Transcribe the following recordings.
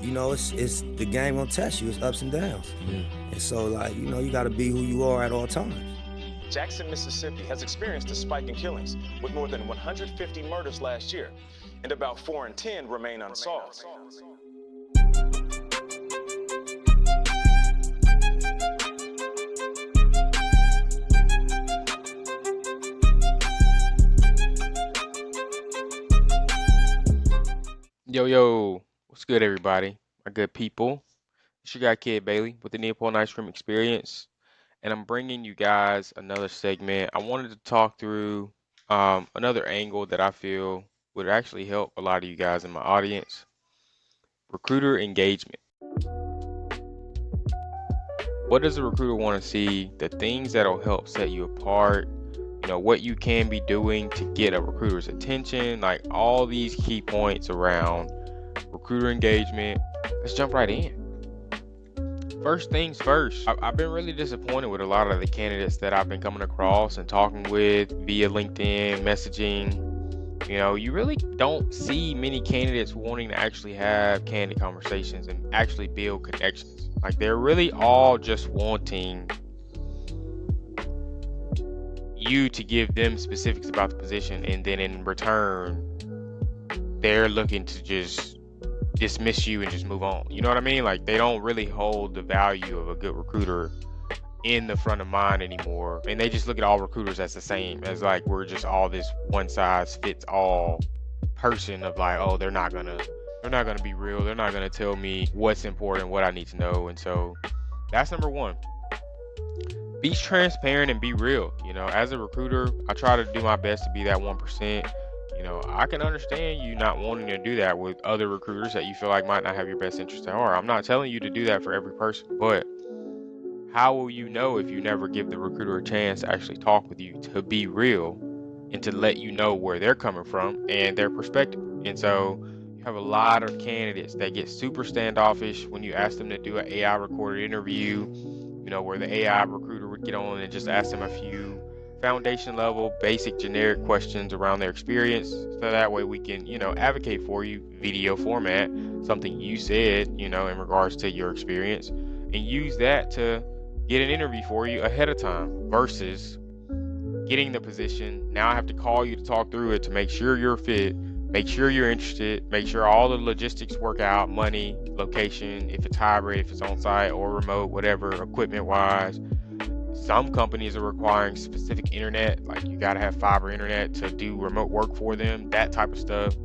you know, it's the game gonna test you. It's ups and downs. Yeah. And so, like, you know, you gotta be who you are at all times. Jackson, Mississippi has experienced a spike in killings, with more than 150 murders last year, and about 4 in 10 remain unsolved. Yo, what's good, everybody? My good people. It's your guy, Kid Bailey, with the Neapoltan Ice Cream Experience, and I'm bringing you guys another segment. I wanted to talk through another angle that I feel would actually help a lot of you guys in my audience: recruiter engagement. What does a recruiter want to see? The things that'll help set you apart. You know, what you can be doing to get a recruiter's attention, like all these key points around recruiter engagement. Let's jump right in. First things first, I've been really disappointed with a lot of the candidates that I've been coming across and talking with via LinkedIn, messaging. You know, you really don't see many candidates wanting to actually have candid conversations and actually build connections. Like, they're really all just wanting you to give them specifics about the position, and then in return they're looking to just dismiss you and just move on. You know what I mean? Like, they don't really hold the value of a good recruiter in the front of mind anymore, and they just look at all recruiters as the same, as like we're just all this one size fits all person of like, oh, they're not gonna be real, they're not gonna tell me what's important, what I need to know. And so that's number one. Be transparent and be real. You know, as a recruiter, I try to do my best to be that 1%. You know, I can understand you not wanting to do that with other recruiters that you feel like might not have your best interest at heart. I'm not telling you to do that for every person, but how will you know if you never give the recruiter a chance to actually talk with you, to be real, and to let you know where they're coming from and their perspective? And so you have a lot of candidates that get super standoffish when you ask them to do an AI recorded interview, you know, where the AI recruiter would get on and just ask them a few foundation level, basic, generic questions around their experience. So that way we can, you know, advocate for you, video format, something you said, you know, in regards to your experience, and use that to get an interview for you ahead of time versus getting the position. Now I have to call you to talk through it to make sure you're fit, make sure you're interested, make sure all the logistics work out, money, location, if it's hybrid, if it's on site or remote, whatever, equipment wise. Some companies are requiring specific internet, like you got to have fiber internet to do remote work for them, that type of stuff,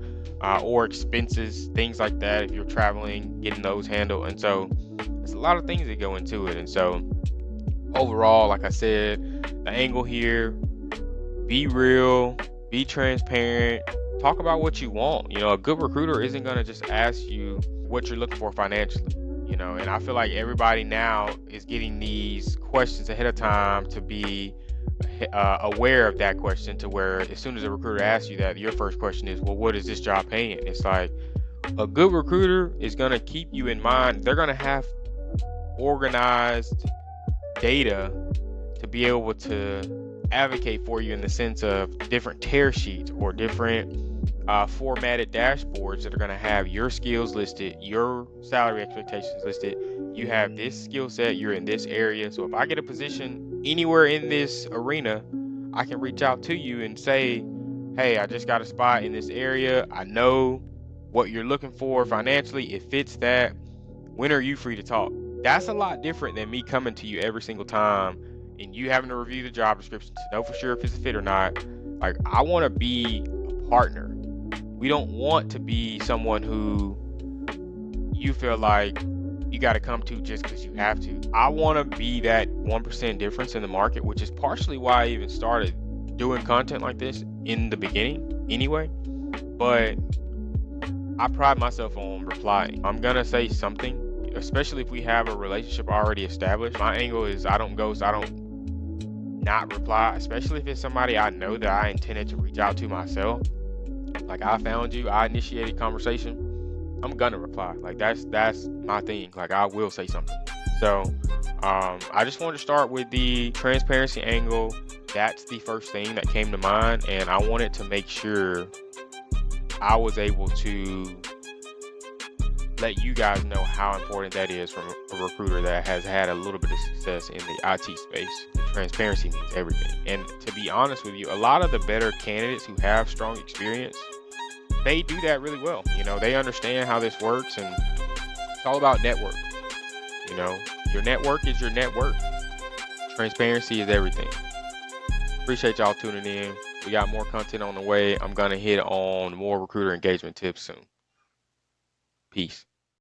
or expenses, things like that. If you're traveling, getting those handled. And so there's a lot of things that go into it. And so overall, like I said, the angle here: be real, be transparent, talk about what you want. You know, a good recruiter isn't going to just ask you what you're looking for financially. You know, and I feel like everybody now is getting these questions ahead of time to be aware of that question, to where as soon as a recruiter asks you that, your first question is, well, what is this job paying? It's like, a good recruiter is going to keep you in mind. They're going to have organized data to be able to advocate for you in the sense of different tear sheets or different formatted dashboards that are going to have your skills listed, your salary expectations listed. You have this skill set, you're in this area. So if I get a position anywhere in this arena, I can reach out to you and say, hey, I just got a spot in this area. I know what you're looking for financially. It fits that. When are you free to talk? That's a lot different than me coming to you every single time and you having to review the job description to know for sure if it's a fit or not. Like, I want to be a partner. We don't want to be someone who you feel like you got to come to just because you have to. I want to be that 1% difference in the market, which is partially why I even started doing content like this in the beginning anyway. But I pride myself on replying. I'm going to say something, especially if we have a relationship already established. My angle is I don't ghost, I don't not reply, especially if it's somebody I know that I intended to reach out to myself. Like, I found you, I initiated conversation, I'm gonna reply. Like, that's my thing. Like, I will say something. So I just wanted to start with the transparency angle. That's the first thing that came to mind, and I wanted to make sure I was able to let you guys know how important that is from a recruiter that has had a little bit of success in the IT space. Transparency means everything. And to be honest with you, a lot of the better candidates who have strong experience, they do that really well. You know, they understand how this works, and it's all about network. You know, your network is your net worth. Transparency is everything. Appreciate y'all tuning in. We got more content on the way. I'm going to hit on more recruiter engagement tips soon. Peace.